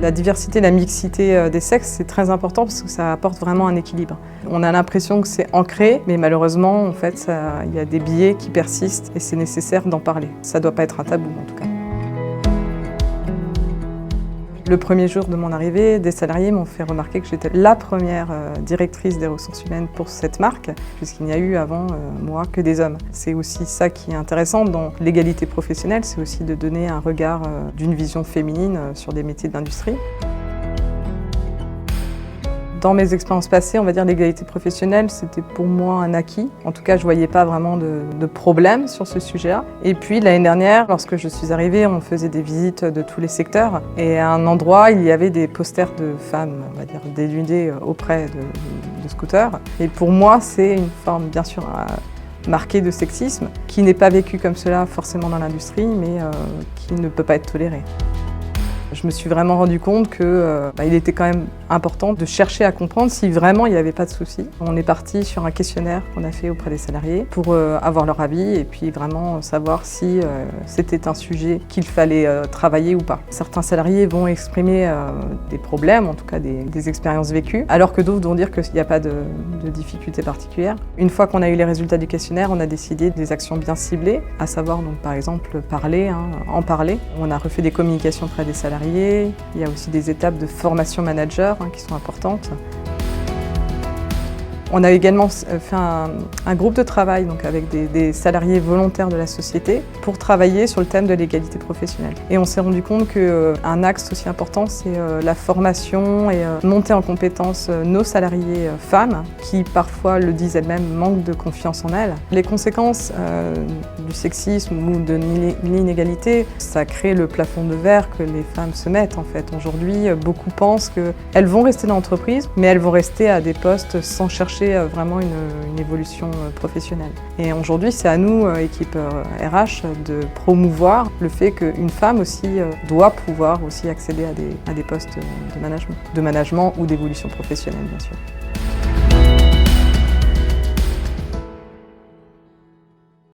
La diversité, la mixité des sexes, c'est très important parce que ça apporte vraiment un équilibre. On a l'impression que c'est ancré, mais malheureusement, en fait, il y a des biais qui persistent et c'est nécessaire d'en parler. Ça ne doit pas être un tabou, en tout cas. Le premier jour de mon arrivée, des salariés m'ont fait remarquer que j'étais la première directrice des ressources humaines pour cette marque, puisqu'il n'y a eu avant moi que des hommes. C'est aussi ça qui est intéressant dans l'égalité professionnelle, c'est aussi de donner un regard d'une vision féminine sur des métiers de l'industrie. Dans mes expériences passées, on va dire l'égalité professionnelle, c'était pour moi un acquis. En tout cas, je ne voyais pas vraiment de problème sur ce sujet-là. Et puis l'année dernière, lorsque je suis arrivée, on faisait des visites de tous les secteurs. Et à un endroit, il y avait des posters de femmes, on va dire, dénudées auprès de scooters. Et pour moi, c'est une forme, bien sûr, marquée de sexisme, qui n'est pas vécue comme cela forcément dans l'industrie, mais qui ne peut pas être tolérée. Je me suis vraiment rendu compte qu'il était quand même important de chercher à comprendre si vraiment il n'y avait pas de souci. On est parti sur un questionnaire qu'on a fait auprès des salariés pour avoir leur avis et puis vraiment savoir si c'était un sujet qu'il fallait travailler ou pas. Certains salariés vont exprimer des problèmes, en tout cas des expériences vécues, alors que d'autres vont dire qu'il n'y a pas de difficultés particulières. Une fois qu'on a eu les résultats du questionnaire, on a décidé des actions bien ciblées, à savoir donc par exemple parler, en parler. On a refait des communications auprès des salariés. Il y a aussi des étapes de formation manager qui sont importantes. On a également fait un groupe de travail donc avec des salariés volontaires de la société pour travailler sur le thème de l'égalité professionnelle. Et on s'est rendu compte qu'un axe aussi important, c'est la formation et monter en compétence nos salariés femmes qui parfois le disent elles-mêmes, manquent de confiance en elles. Les conséquences du sexisme ou de l'inégalité, ça crée le plafond de verre que les femmes se mettent en fait. Aujourd'hui, beaucoup pensent qu'elles vont rester dans l'entreprise, mais elles vont rester à des postes sans chercher vraiment une évolution professionnelle. Et aujourd'hui, c'est à nous, équipe RH, de promouvoir le fait qu'une femme aussi doit pouvoir aussi accéder à des postes de management ou d'évolution professionnelle, bien sûr.